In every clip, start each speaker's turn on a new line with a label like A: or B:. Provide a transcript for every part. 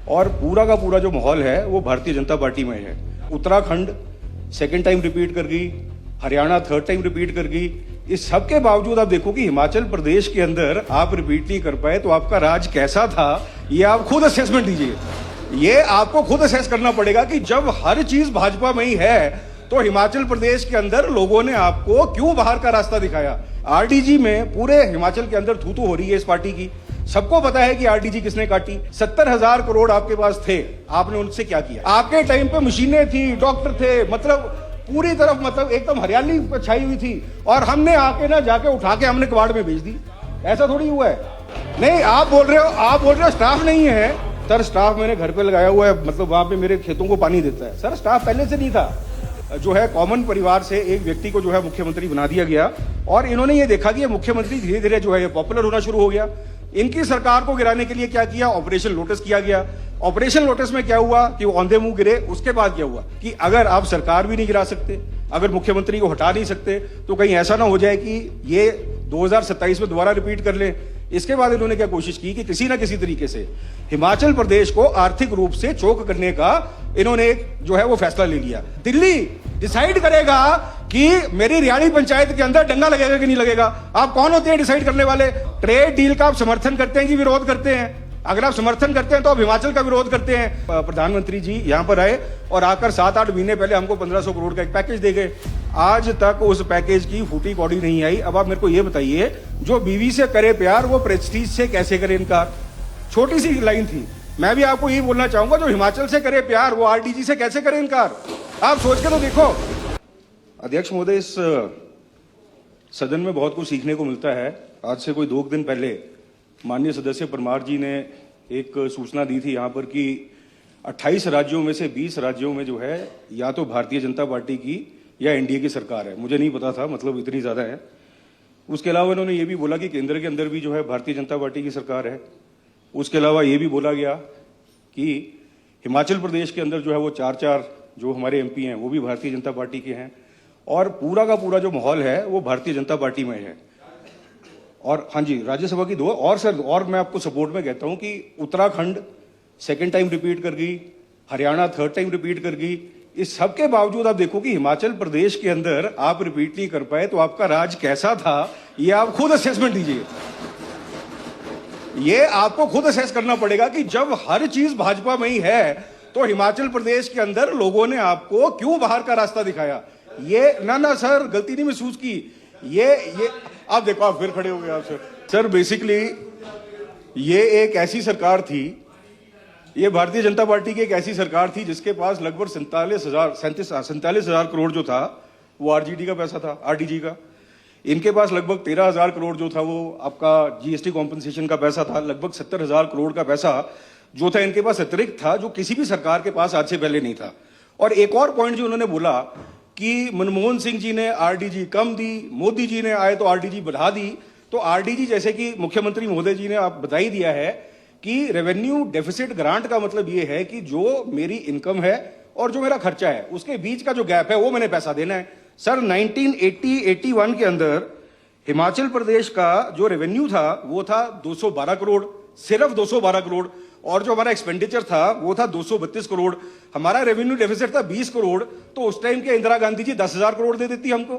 A: और पूरा का पूरा जो माहौल है वो भारतीय जनता पार्टी में है। उत्तराखंड सेकेंड टाइम रिपीट कर गई, हरियाणा थर्ड टाइम रिपीट कर गई। इस सब के बावजूद आप देखो कि हिमाचल प्रदेश के अंदर आप रिपीट नहीं कर पाए, तो आपका राज कैसा था ये आप खुद असेसमेंट दीजिए। ये आपको खुद असेस करना पड़ेगा कि जब हर चीज भाजपा में ही है तो हिमाचल प्रदेश के अंदर लोगों ने आपको क्यों बाहर का रास्ता दिखाया। आरडीजी में पूरे हिमाचल के अंदर थू-थू हो रही है इस पार्टी की। सबको पता है कि आरडीजी किसने काटी। 70,000 करोड़ आपके पास थे, आपने उनसे क्या किया। आपके टाइम पे मशीनें थी, डॉक्टर थे, मतलब पूरी तरफ मतलब एकदम हरियाली छाई हुई थी, और हमने आके ना जाके उठा के हमने कबाड़ में बेच दी। ऐसा थोड़ी हुआ है। नहीं, आप बोल रहे हो स्टाफ नहीं है। सर स्टाफ मैंने घर पे लगाया हुआ है, मतलब वहां पे मेरे खेतों को पानी देता है। सर स्टाफ पहले से नहीं था। जो है कॉमन परिवार से एक व्यक्ति को जो है मुख्यमंत्री बना दिया गया, और इन्होंने ये देखा कि ये मुख्यमंत्री धीरे धीरे जो है ये पॉपुलर होना शुरू हो गया। इनकी सरकार को गिराने के लिए क्या किया, ऑपरेशन लोटस किया गया। ऑपरेशन लोटस में क्या हुआ कि वो औंधे मुंह गिरे। उसके बाद क्या हुआ कि अगर आप सरकार भी नहीं गिरा सकते, अगर मुख्यमंत्री को हटा नहीं सकते, तो कहीं ऐसा ना हो जाए कि ये 2027 में दोबारा रिपीट कर ले। इसके बाद इन्होंने क्या कोशिश की कि किसी ना किसी तरीके से हिमाचल प्रदेश को आर्थिक रूप से चोक करने का इन्होंने एक जो है वो फैसला ले लिया। दिल्ली डिसाइड करेगा कि मेरी रियाड़ी पंचायत के अंदर डंगा लगेगा कि नहीं लगेगा। आप कौन होते हैं डिसाइड करने वाले। ट्रेड डील का आप समर्थन करते हैं कि विरोध करते हैं। अगर आप समर्थन करते हैं तो आप हिमाचल का विरोध करते हैं। प्रधानमंत्री जी यहां पर आए और आकर 7-8 महीने पहले हमको 1500 करोड़ का एक पैकेज दे गए। आज तक उस पैकेज की फूटी कौड़ी नहीं आई। अब आप मेरे को ये बताइए, जो बीवी से करे प्यार वो प्रेस्टीज से कैसे करे इनकार। छोटी सी लाइन थी। मैं भी आपको यही बोलना चाहूंगा, जो हिमाचल से करे प्यार वो आरडीजी से कैसे करे इनकार। आप सोच के तो देखो। अध्यक्ष महोदय, इस सदन में बहुत कुछ सीखने को मिलता है। आज से कोई 2 दिन पहले माननीय सदस्य परमार जी ने एक सूचना दी थी यहाँ पर कि 28 राज्यों में से 20 राज्यों में जो है या तो भारतीय जनता पार्टी की या एनडीए की सरकार है। मुझे नहीं पता था, मतलब इतनी ज्यादा है। उसके अलावा इन्होंने ये भी बोला कि केंद्र के अंदर भी जो है भारतीय जनता पार्टी की सरकार है। उसके अलावा ये भी बोला गया कि हिमाचल प्रदेश के अंदर जो है वो 4 जो हमारे एमपी हैं वो भी भारतीय जनता पार्टी के हैं, और पूरा का पूरा जो माहौल है वो भारतीय जनता पार्टी में है। और हाँ जी, राज्यसभा की 2 और सर, और मैं आपको सपोर्ट में कहता हूं कि उत्तराखंड सेकेंड टाइम रिपीट कर गई, हरियाणा थर्ड टाइम रिपीट कर गई। इस सब के बावजूद आप देखो कि हिमाचल प्रदेश के अंदर आप रिपीट नहीं कर पाए, तो आपका राज कैसा था ये आप खुद असेसमेंट दीजिए। ये आपको खुद असेस करना पड़ेगा कि जब हर चीज भाजपा में ही है तो हिमाचल प्रदेश के अंदर लोगों ने आपको क्यों बाहर का रास्ता दिखाया। ये ना सर, गलती नहीं महसूस की। ये आप देखो, आप फिर खड़े हो गए आप सर। बेसिकली ये एक ऐसी सरकार थी, ये भारतीय जनता पार्टी की एक ऐसी सरकार थी जिसके पास लगभग 47,000 करोड़ जो था वो आरजीडी का पैसा था, आरडीजी का। इनके पास लगभग 13,000 करोड़ जो था वो आपका जीएसटी कॉम्पनसेशन का पैसा था। लगभग 70,000 करोड़ का पैसा जो था इनके पास अतिरिक्त था, जो किसी भी सरकार के पास आज से पहले नहीं था। और एक और पॉइंट जो उन्होंने बोला कि मनमोहन सिंह जी ने आरडीजी कम दी, मोदी जी ने आए तो आरडीजी बढ़ा दी। तो आरडीजी, जैसे कि मुख्यमंत्री महोदय जी ने आप बता ही दिया है कि रेवेन्यू डेफिसिट ग्रांट का मतलब ये है कि जो मेरी इनकम है और जो मेरा खर्चा है उसके बीच का जो गैप है वो मैंने पैसा देना है। सर 1980-81 के अंदर हिमाचल प्रदेश का जो रेवेन्यू था वो था 212 करोड़, सिर्फ 212 करोड़, और जो हमारा एक्सपेंडिचर था वो था 232 करोड़। हमारा रेवेन्यू डेफिसिट था 20 करोड़। तो उस टाइम के इंदिरा गांधी जी 10,000 करोड़ दे देती हमको।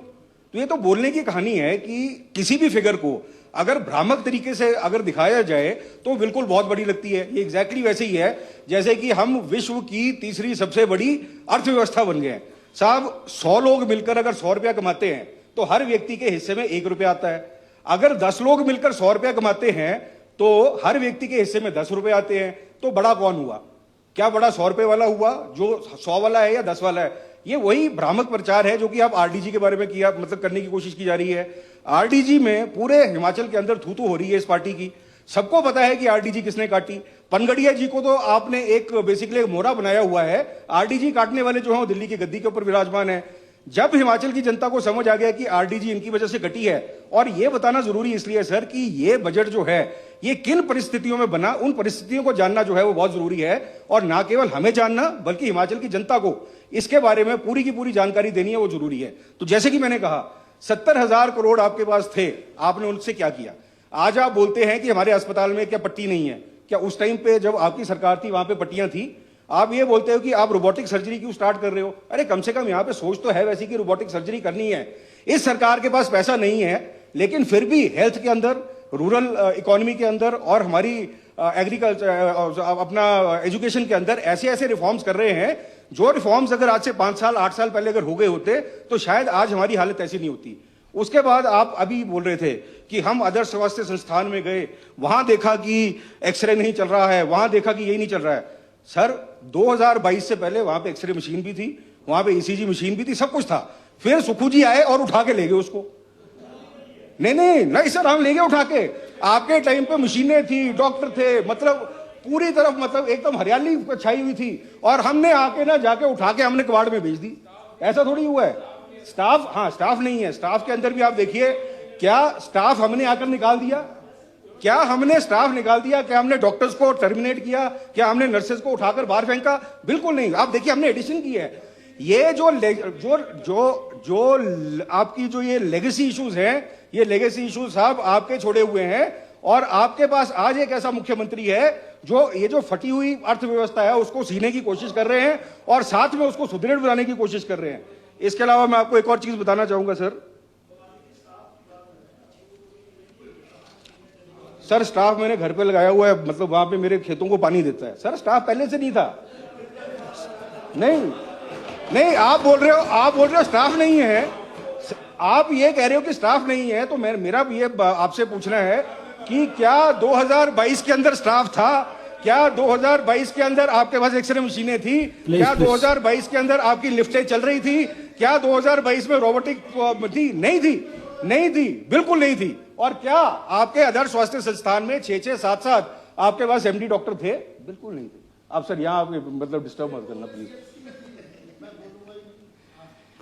A: तो ये तो बोलने की कहानी है कि किसी भी फिगर को अगर भ्रामक तरीके से अगर दिखाया जाए तो बिल्कुल बहुत बड़ी लगती है। ये एग्जैक्टली वैसे ही है जैसे कि हम विश्व की तीसरी सबसे बड़ी अर्थव्यवस्था बन गए हैं। साहब 100 लोग मिलकर अगर 100 रुपया कमाते हैं तो हर व्यक्ति के हिस्से में 1 रुपया आता है। अगर 10 लोग मिलकर 100 रुपया कमाते हैं तो हर व्यक्ति के हिस्से में 10 रुपए आते हैं। तो बड़ा कौन हुआ? क्या बड़ा 100 रुपए वाला हुआ जो 100 वाला है या 10 वाला है? ये वही भ्रामक प्रचार है जो कि आप आरडीजी के बारे में किया, मतलब करने की कोशिश की जा रही है। आरडीजी में पूरे हिमाचल के अंदर थू-थू हो रही है इस पार्टी की। सबको पता है कि आरडीजी किसने काटी। पनगड़िया जी को तो आपने एक बेसिकली एक मोहरा बनाया हुआ है। आरडीजी काटने वाले जो है वो दिल्ली की गद्दी के ऊपर विराजमान है। जब हिमाचल की जनता को समझ आ गया कि आरडीजी इनकी वजह से घटी है, और यह बताना जरूरी इसलिए है सर कि ये बजट जो है ये किन परिस्थितियों में बना, उन परिस्थितियों को जानना जो है वो बहुत जरूरी है। और ना केवल हमें जानना बल्कि हिमाचल की जनता को इसके बारे में पूरी की पूरी जानकारी देनी है, वो जरूरी है। तो जैसे कि मैंने कहा 70,000 करोड़ आपके पास थे, आपने उनसे क्या किया। आज आप बोलते हैं कि हमारे अस्पताल में क्या पट्टी नहीं है। क्या उस टाइम पे जब आपकी सरकार थी वहां पे पट्टियां थी? आप ये बोलते हो कि आप रोबोटिक सर्जरी क्यों स्टार्ट कर रहे हो? अरे कम से कम यहां पे सोच तो है वैसी कि रोबोटिक सर्जरी करनी है। इस सरकार के पास पैसा नहीं है, लेकिन फिर भी हेल्थ के अंदर, रूरल इकोनॉमी के अंदर और हमारी एग्रीकल्चर अपना एजुकेशन के अंदर ऐसे ऐसे रिफॉर्म्स कर रहे हैं, जो रिफॉर्म्स अगर आज से 5 साल 8 साल पहले अगर हो गए होते तो शायद आज हमारी हालत ऐसी नहीं होती। उसके बाद आप अभी बोल रहे थे कि हम अदर स्वास्थ्य संस्थान में गए, वहां देखा कि एक्सरे नहीं चल रहा है, वहां देखा कि यही नहीं चल रहा है। सर 2022 से पहले वहां पे एक्सरे मशीन भी थी, वहां पे ईसीजी मशीन भी थी, सब कुछ था। फिर सुखू जी आए और उठा के ले गए उसको। नहीं सर, हम ले गए उठा के। आपके टाइम पे मशीनें थी, डॉक्टर थे, मतलब पूरी तरफ मतलब एकदम हरियाली छाई हुई थी, और हमने आके ना जाके उठा के हमने कबाड़ में भेज दी। ऐसा थोड़ी हुआ है। स्टाफ, हाँ स्टाफ नहीं है, स्टाफ के अंदर भी आप देखिए, क्या स्टाफ हमने आकर निकाल दिया? क्या हमने स्टाफ निकाल दिया? क्या हमने डॉक्टर्स को टर्मिनेट किया? क्या हमने नर्सेज को उठाकर बाहर फेंका? बिल्कुल नहीं। आप देखिए हमने एडिशन की है। ये जो आपकी जो ये लेगेसी इश्यूज हैं, ये लेगेसी इश्यूज साहब आपके छोड़े हुए हैं, और आपके पास आज एक ऐसा मुख्यमंत्री है जो ये जो फटी हुई अर्थव्यवस्था है उसको सीने की कोशिश कर रहे हैं और साथ में उसको सुदृढ़ बनाने की कोशिश कर रहे हैं। इसके अलावा मैं आपको एक और चीज बताना चाहूंगा सर, स्टाफ मैंने घर पे लगाया हुआ है, मतलब वहां पे मेरे खेतों को पानी देता है। सर स्टाफ पहले से नहीं था। नहीं आप बोल रहे हो स्टाफ नहीं है। आप ये कह रहे हो कि स्टाफ नहीं है, तो मेरा भी ये आपसे पूछना है कि क्या 2022 के अंदर स्टाफ था? क्या 2022 के अंदर आपके पास एक्सरे मशीनें थी? क्या 2022 के अंदर आपकी लिफ्टें चल रही थी? क्या 2022 में रोबोटिक थी? नहीं थी, बिल्कुल नहीं थी। और क्या आपके अदर स्वास्थ्य संस्थान में 6-6, 7-7 आपके पास एमडी डॉक्टर थे? बिल्कुल नहीं थे। आप सर यहाँ मतलब डिस्टर्ब मत करना प्लीज।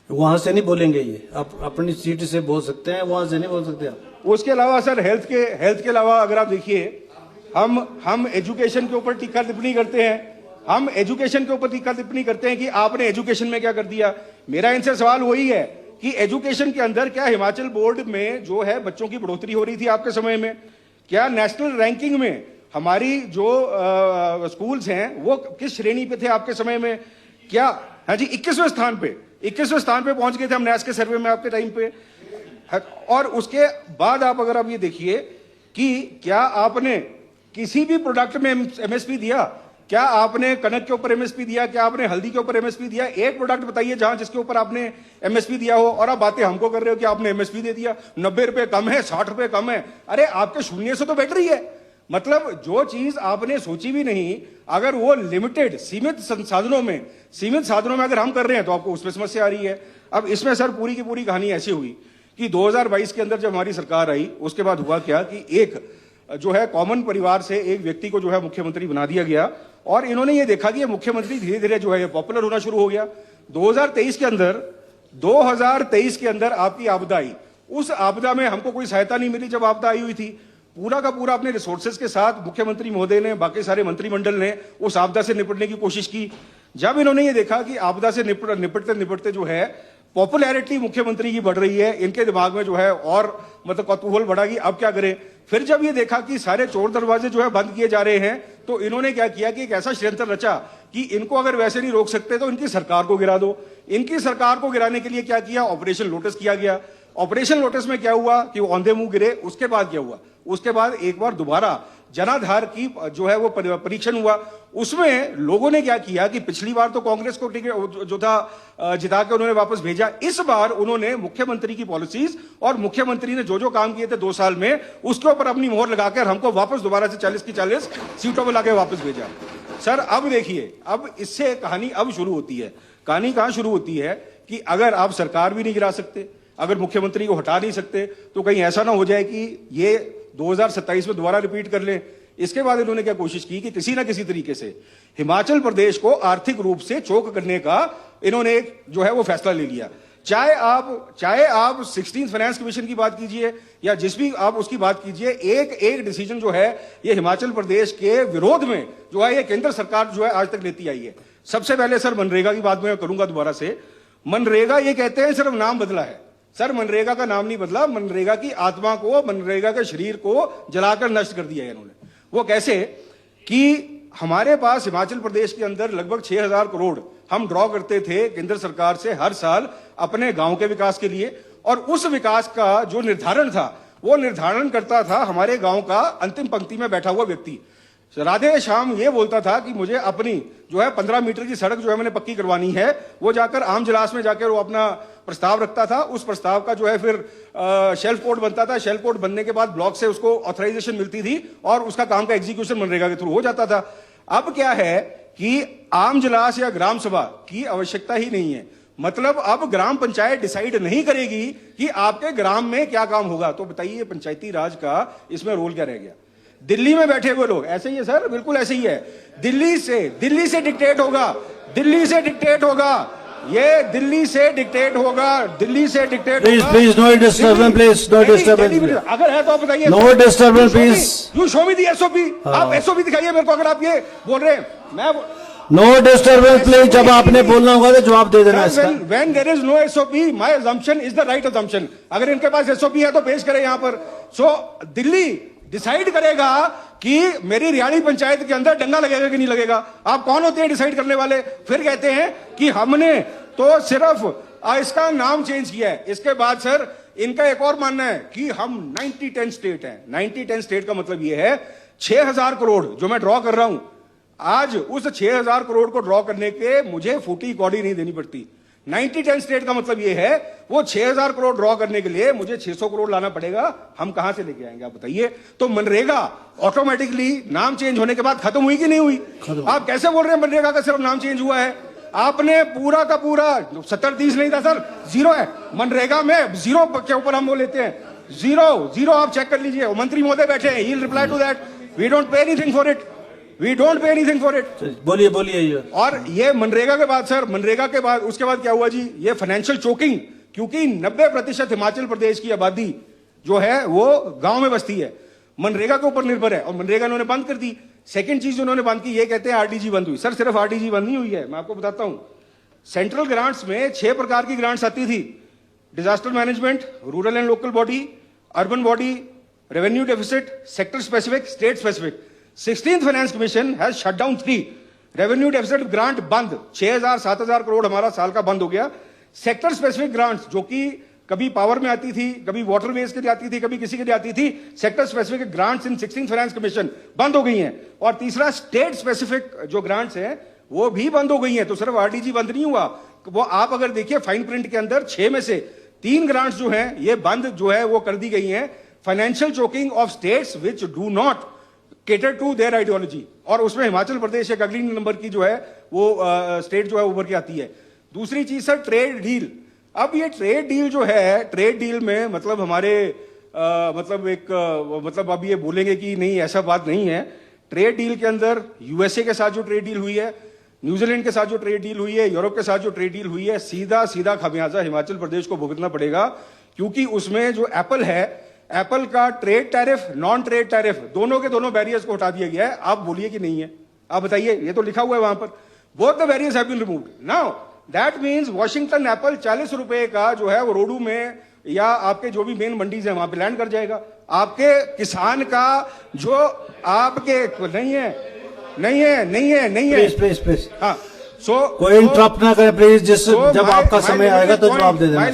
B: वहां से नहीं बोलेंगे, ये आप अपनी सीट से बोल सकते हैं, वहां से नहीं बोल सकते आप।
A: उसके अलावा सर हेल्थ के अलावा अगर आप देखिए, हम एजुकेशन के ऊपर टीका टिप्पणी करते हैं। हम एजुकेशन के ऊपर टीका टिप्पणी करते हैं कि आपने एजुकेशन में क्या कर दिया। मेरा इनसे सवाल वही है कि एजुकेशन के अंदर क्या हिमाचल बोर्ड में जो है बच्चों की बढ़ोतरी हो रही थी आपके समय में? क्या नेशनल रैंकिंग में हमारी जो स्कूल्स हैं वो किस श्रेणी पे थे आपके समय में? क्या, हाँ जी, 21वें स्थान पे पहुंच गए थे हम नैस के सर्वे में आपके टाइम पे। और उसके बाद आप अगर आप ये देखिए कि क्या आपने किसी भी प्रोडक्ट में एमएसपी दिया? क्या आपने कनक के ऊपर एमएसपी दिया? क्या आपने हल्दी के ऊपर एमएसपी दिया? एक प्रोडक्ट बताइए जहां जिसके ऊपर आपने एमएसपी दिया हो। और आप बातें हमको कर रहे हो कि आपने एमएसपी दे दिया, 90 रुपए कम है, 60 रुपए कम है। अरे आपके शून्य से तो बेटर ही है। मतलब जो चीज आपने सोची भी नहीं, अगर वो लिमिटेड सीमित साधनों में अगर हम कर रहे हैं तो आपको उसमें समस्या आ रही है। अब इसमें सर पूरी की पूरी कहानी ऐसी हुई कि 2022 के अंदर जब हमारी सरकार आई, उसके बाद हुआ क्या कि एक जो है कॉमन परिवार से एक व्यक्ति को जो है मुख्यमंत्री बना दिया गया, और इन्होंने ये देखा कि ये मुख्यमंत्री धीरे धीरे जो है पॉपुलर होना शुरू हो गया। 2023 के अंदर आपकी आपदा आई। उस आपदा में हमको कोई सहायता नहीं मिली। जब आपदा आई हुई थी, पूरा का पूरा अपने रिसोर्सेज के साथ मुख्यमंत्री महोदय ने, बाकी सारे मंत्रिमंडल ने उस आपदा से निपटने की कोशिश की। जब इन्होंने ये देखा कि आपदा से निपटते जो है पॉपुलैरिटी मुख्यमंत्री की बढ़ रही है, इनके दिमाग में जो है और मतलब कौतूहल बढ़ा कि अब क्या करें। फिर जब ये देखा कि सारे चोर दरवाजे जो है बंद किए जा रहे हैं, तो इन्होंने क्या किया कि एक ऐसा षड्यंत्र रचा कि इनको अगर वैसे नहीं रोक सकते तो इनकी सरकार को गिरा दो। इनकी सरकार को गिराने के लिए क्या किया? ऑपरेशन लोटस किया गया। ऑपरेशन लोटस में क्या हुआ कि वो औंधे मुंह गिरे। उसके बाद क्या हुआ? उसके बाद एक बार दोबारा जनाधार की जो है वो परीक्षण हुआ। उसमें लोगों ने क्या किया कि पिछली बार तो कांग्रेस को टिकट जो था जिता के उन्होंने वापस भेजा। इस बार उन्होंने मुख्यमंत्री की पॉलिसीज और मुख्यमंत्री ने जो काम किए थे 2 साल में, उसके ऊपर अपनी मोहर लगाकर हमको वापस दोबारा से 40 की 40 सीटों पर लाके वापस भेजा। सर अब देखिए, अब इससे कहानी अब शुरू होती है। कहानी कहां शुरू होती है कि अगर आप सरकार भी नहीं गिरा सकते, अगर मुख्यमंत्री को हटा नहीं सकते, तो कहीं ऐसा ना हो जाए कि ये 2027 में दोबारा रिपीट कर ले। इसके बाद इन्होंने क्या कोशिश की कि किसी ना किसी तरीके से हिमाचल प्रदेश को आर्थिक रूप से चोक करने का इन्होंने एक जो है वो फैसला ले लिया। चाहे आप 16th फाइनेंस कमीशन की बात कीजिए या जिस भी आप उसकी बात कीजिए, एक डिसीजन जो है ये हिमाचल प्रदेश के विरोध में जो है ये केंद्र सरकार जो है आज तक लेती आई है। सबसे पहले सर मनरेगा की बात मैं करूंगा दोबारा से। मनरेगा ये कहते हैं सिर्फ नाम बदला है। सर मनरेगा का नाम नहीं बदला, मनरेगा की आत्मा को, मनरेगा के शरीर को जलाकर नष्ट कर दिया है इन्होंने। वो कैसे कि हमारे पास हिमाचल प्रदेश के अंदर लगभग 6,000 करोड़ हम ड्रॉ करते थे केंद्र सरकार से हर साल अपने गांव के विकास के लिए, और उस विकास का जो निर्धारण था वो निर्धारण करता था हमारे गांव का अंतिम पंक्ति में बैठा हुआ व्यक्ति। राधे श्याम ये बोलता था कि मुझे अपनी जो है 15 मीटर की सड़क जो है मैंने पक्की करवानी है, वो जाकर आम जलास में जाकर वो अपना प्रस्ताव रखता था। उस प्रस्ताव का जो है फिर शेल्फ कोड बनता था, शेल्फ कोड बनने के बाद ब्लॉक से उसको ऑथराइजेशन मिलती थी और उसका काम का एग्जीक्यूशन मनरेगा के थ्रू हो जाता था। अब क्या है कि आम जलास या ग्राम सभा की आवश्यकता ही नहीं है, मतलब अब ग्राम पंचायत डिसाइड नहीं करेगी कि आपके ग्राम में क्या काम होगा। तो बताइए पंचायती राज का इसमें रोल क्या रह गया? दिल्ली में बैठे हुए लोग ऐसे ही है सर, बिल्कुल ऐसे ही है। दिल्ली से डिक्टेट होगा, दिल्ली से डिक्टेट होगा, ये दिल्ली से डिक्टेट होगा, दिल्ली से डिक्टेट होगा।
B: Please no disturbance, please no disturbance.
A: अगर है तो आप बताइए।
B: No disturbance please.
A: You show me the SOP, आप एसओपी दिखाइए मेरे को। अगर आप ये बोल रहे हैं मैं
B: नो डिस्टर्बेंस प्लीज, जब आपने बोलना होगा तो जवाब दे देना इसका।
A: When there is no SOP, my assumption is the right assumption. अगर इनके पास SOP है तो पेश करें यहां पर। सो दिल्ली डिसाइड करेगा कि मेरी रियाणी पंचायत के अंदर डंगा लगेगा कि नहीं लगेगा। आप कौन होते हैं डिसाइड करने वाले? फिर कहते हैं कि हमने तो सिर्फ इसका नाम चेंज किया है। इसके बाद सर इनका एक और मानना है कि हम 90-10 स्टेट हैं। 90-10 स्टेट का मतलब यह है 6,000 करोड़ जो मैं ड्रॉ कर रहा हूं, आज उस 6,000 करोड़ को ड्रॉ करने के मुझे फूटी कौड़ी नहीं देनी पड़ती। 90-10 स्टेट का मतलब यह है वो 6,000 करोड़ ड्रॉ करने के लिए मुझे 600 करोड़ लाना पड़ेगा। हम कहां से लेके आएंगे आप बताइए? तो मनरेगा ऑटोमेटिकली नाम चेंज होने के बाद खत्म हुई कि नहीं हुई? आप कैसे बोल रहे हैं मनरेगा का सिर्फ नाम चेंज हुआ है? आपने पूरा का पूरा 70-30 नहीं था सर, 0 है मनरेगा में। 0 के ऊपर हम वो लेते हैं, 0 आप चेक कर लीजिए। मंत्री महोदय बैठे हैं, he will reply to that. We don't pay anything for it, we don't pay anything for it.
B: बोलिए।
A: और ये मनरेगा के बाद सर, मनरेगा के बाद उसके बाद क्या हुआ जी? ये फाइनेंशियल चोकिंग, क्योंकि 90% हिमाचल प्रदेश की आबादी जो है वो गांव में बसती है, मनरेगा के ऊपर निर्भर है, और मनरेगा इन्होंने बंद कर दी। सेकंड चीज उन्होंने बंद की, ये कहते हैं आरडीजी बंद हुई। सर सिर्फ आरडीजी बंद नहीं हुई है, मैं आपको बताता हूं। सेंट्रल ग्रांट्स में 6 प्रकार की ग्रांट्स आती थी: disaster management, rural and local body, urban body, revenue deficit, sector specific, state specific. 16th finance commission has shut down 3 revenue deficit grant बंद। 6,000-7,000 करोड़ हमारा साल का बंद हो गया। सेक्टर स्पेसिफिक ग्रांट्स जो कि कभी पावर में आती थी, कभी वाटरवेज के लिए आती थी, कभी किसी के लिए आती थी, सेक्टर स्पेसिफिक ग्रांट्स इन 16th फाइनेंस कमीशन बंद हो गई हैं। और तीसरा स्टेट स्पेसिफिक जो ग्रांट्स हैं वो भी बंद हो गई हैं। तो सिर्फ आरडीजी बंद नहीं हुआ, वो आप अगर देखिए फाइन प्रिंट के अंदर 6 में से 3 ग्रांट्स जो हैं ये बंद जो है वो कर दी गई हैं। Financial choking of states which do not cater to their ideology, और उसमें हिमाचल प्रदेश एक अगली नंबर की जो है वो स्टेट जो है उभर के आती है। दूसरी चीज सर ट्रेड डील। अब ये ट्रेड डील जो है, ट्रेड डील में मतलब हमारे मतलब अब ये बोलेंगे कि नहीं ऐसा बात नहीं है। ट्रेड डील के अंदर यूएसए के साथ जो ट्रेड डील हुई है, न्यूजीलैंड के साथ जो ट्रेड डील हुई है, यूरोप के साथ जो ट्रेड डील हुई है, सीधा खमियाजा हिमाचल प्रदेश को भुगतना पड़ेगा। क्योंकि उसमें जो एप्पल है, एप्पल का trade tariff, non trade tariff, दोनों के दोनों बैरियर्स को हटा दिया गया है। आप बोलिए कि नहीं है? आप बताइए, ये तो लिखा हुआ है वहां पर, both the barriers have been removed. Now that means Washington apple 40 रुपए का जो है वो रोडू में या आपके जो भी मेन मंडीज है वहां पे लैंड कर जाएगा। आपके किसान का जो आपके नहीं है।
B: प्लीज
A: हाँ, सो
B: कोई इंटरप्ट ना करे प्लीज, जब आपका समय आएगा तो जवाब दे देना।
A: My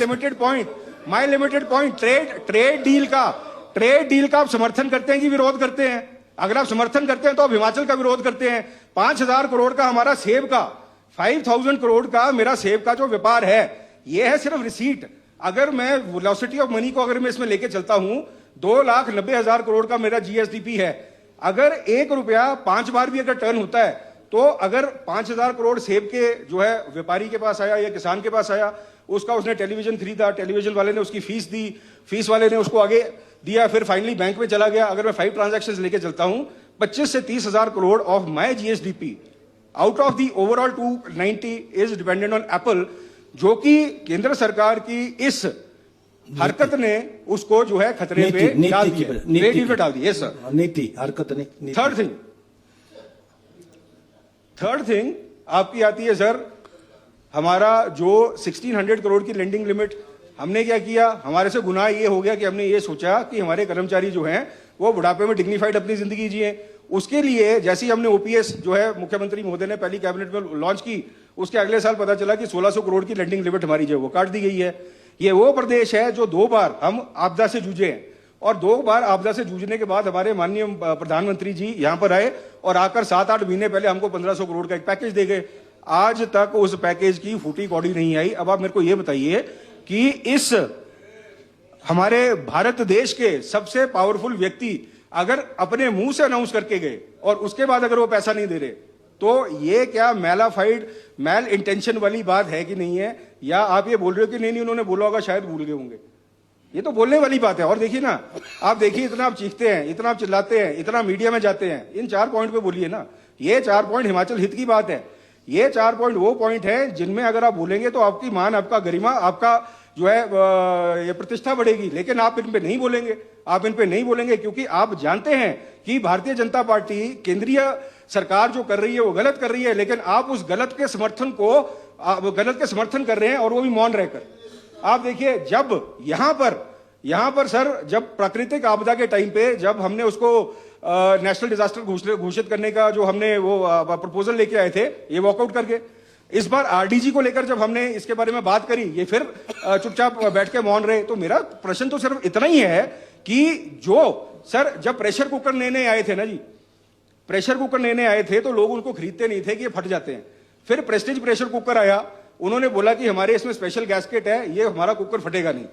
A: limited point trade deal का आप समर्थन करते हैं कि विरोध करते हैं? अगर आप समर्थन करते हैं तो आप हिमाचल का विरोध करते हैं। 5,000 करोड़ का हमारा सेब का, 5,000 करोड़ का मेरा सेब का जो व्यापार है, ये है सिर्फ रिसीट। अगर मैं वेलोसिटी ऑफ मनी को अगर मैं इसमें लेके चलता हूं, 2,90,000 करोड़ का मेरा जीएसडीपी है। अगर 1 रुपया 5 बार भी अगर टर्न होता है, तो अगर 5,000 करोड़ सेब के जो है व्यापारी के पास आया या किसान के पास आया, उसका उसने टेलीविजन खरीदा, टेलीविजन वाले ने उसकी फीस दी, फीस वाले ने उसको आगे दिया, फिर फाइनली बैंक में चला गया। अगर मैं 5 ट्रांजैक्शंस लेके चलता हूं, 25 से 30,000 crore of my GSDP out of the overall 290 is dependent on Apple, जो कि केंद्र सरकार की इस हरकत ने उसको जो है खतरे पे डाल दिया। यस सर,
B: नीति हरकत नहीं।
A: थर्ड थिंग आपकी आती है सर, हमारा जो 1600 करोड़ की लेंडिंग लिमिट, हमने क्या किया? हमारे से गुनाह ये हो गया कि हमने ये सोचा कि हमारे कर्मचारी जो हैं वो बुढ़ापे में डिग्निफाइड अपनी जिंदगी जिए, उसके लिए जैसे ही हमने ओपीएस जो है मुख्यमंत्री महोदय ने पहली कैबिनेट में लॉन्च की, उसके अगले साल पता चला कि 1600 करोड़ की लेंडिंग लिमिट हमारी जो वो काट दी गई है। ये वो प्रदेश है जो 2 बार हम आपदा से जूझे हैं, और 2 बार आपदा से जूझने के बाद हमारे माननीय प्रधानमंत्री जी यहां पर आए और आकर 7-8 महीने पहले हमको 1500 करोड़ का एक पैकेज दे गए। आज तक उस पैकेज की फूटी कौड़ी नहीं आई। अब आप मेरे को यह बताइए कि इस हमारे भारत देश के सबसे पावरफुल व्यक्ति अगर अपने मुंह से अनाउंस करके गए और उसके बाद अगर वो पैसा नहीं दे रहे, तो ये क्या मैलाफाइड मैल इंटेंशन वाली बात है कि नहीं है? या आप ये बोल रहे हो कि नहीं उन्होंने बोला होगा, शायद भूल गए होंगे? ये तो बोलने वाली बात है। और देखिए ना, आप देखिए, इतना आप चीखते हैं, इतना आप चिल्लाते हैं, इतना मीडिया में जाते हैं, इन 4 पॉइंट पे बोलिए ना। ये 4 पॉइंट हिमाचल हित की बात है। ये 4 पॉइंट वो पॉइंट है जिनमें अगर आप बोलेंगे तो आपकी मान, आपका गरिमा, आपका जो है ये प्रतिष्ठा बढ़ेगी। लेकिन आप इन पे नहीं बोलेंगे, आप इन पे नहीं बोलेंगे क्योंकि आप जानते हैं कि भारतीय जनता पार्टी केंद्रीय सरकार जो कर रही है वो गलत कर रही है, लेकिन आप उस गलत के समर्थन कर रहे हैं, और वो भी मौन रहकर। आप देखिए, जब यहां पर सर, जब प्राकृतिक आपदा के टाइम पे जब हमने उसको नेशनल डिजास्टर घोषित करने का जो हमने वो प्रपोजल लेके आए थे, ये वॉकआउट कर गए। इस बार आरडीजी को लेकर जब हमने इसके बारे में बात करी, ये फिर चुपचाप बैठ के मौन रहे। तो मेरा प्रश्न तो सिर्फ इतना ही है कि जो सर, जब प्रेशर कुकर लेने आए थे ना जी, प्रेशर कुकर लेने आए थे तो लोग उनको खरीदते नहीं थे कि ये फट जाते हैं। फिर प्रेस्टीज प्रेशर कुकर आया, उन्होंने बोला कि हमारे इसमें स्पेशल गैस्केट है, ये हमारा कुकर फटेगा नहीं।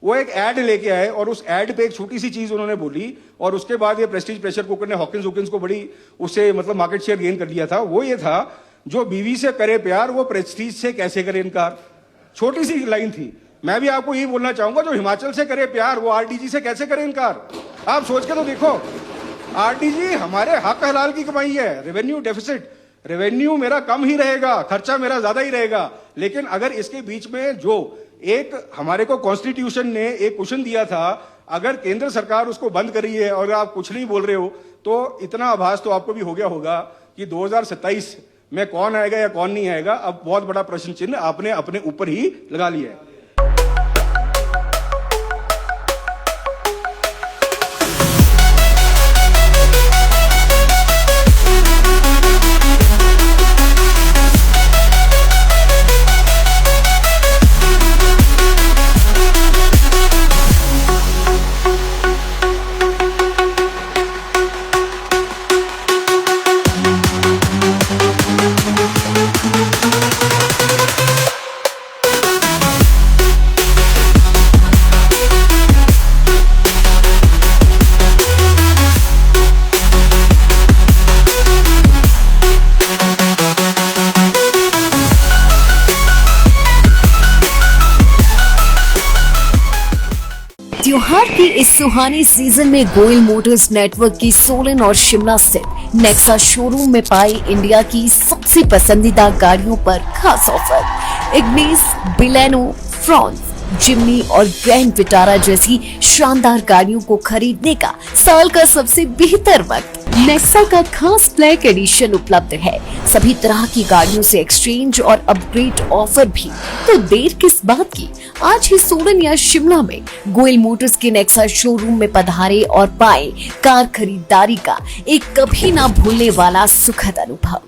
A: वो एक ऐड लेके आए और उस ऐड पे एक छोटी सी चीज उन्होंने बोली, और उसके बाद ये प्रेस्टीज प्रेशर कुकर ने हॉकिंस को बड़ी उससे मतलब मार्केट शेयर गेन कर लिया था। वो ये था, जो बीवी से करे प्यार वो प्रेस्टीज से कैसे करे इनकार। छोटी सी लाइन थी। मैं भी आपको यही बोलना चाहूंगा, जो हिमाचल से करे प्यार वो आरडीजी से कैसे करे इनकार। आप सोच के तो देखो, आरडीजी हमारे हक हलाल की कमाई है। रेवेन्यू डेफिसिट, रेवेन्यू मेरा कम ही रहेगा, खर्चा मेरा ज्यादा ही रहेगा, लेकिन अगर इसके बीच में जो एक हमारे को कॉन्स्टिट्यूशन ने एक क्वेश्चन दिया था, अगर केंद्र सरकार उसको बंद कर रही है और आप कुछ नहीं बोल रहे हो, तो इतना आभास तो आपको भी हो गया होगा कि 2027 में कौन आएगा या कौन नहीं आएगा, अब बहुत बड़ा प्रश्न चिन्ह आपने अपने ऊपर ही लगा लिया है।
C: त्योहार की इस सुहानी सीजन में गोयल मोटर्स नेटवर्क की सोलन और शिमला स्थित नेक्सा शोरूम में पाई इंडिया की सबसे पसंदीदा गाड़ियों पर खास ऑफर। इग्निस, बिलेनो, फ्रॉन्स, जिम्नी और ग्रैंड विटारा जैसी शानदार गाड़ियों को खरीदने का साल का सबसे बेहतर वक्त। नेक्सा का खास ब्लैक एडिशन उपलब्ध है। सभी तरह की गाड़ियों से एक्सचेंज और अपग्रेड ऑफर भी। तो देर किस बात की, आज ही सोलन या शिमला में गोयल मोटर्स के नेक्सा शोरूम में पधारे और पाए कार खरीदारी का एक कभी ना भूलने वाला सुखद अनुभव।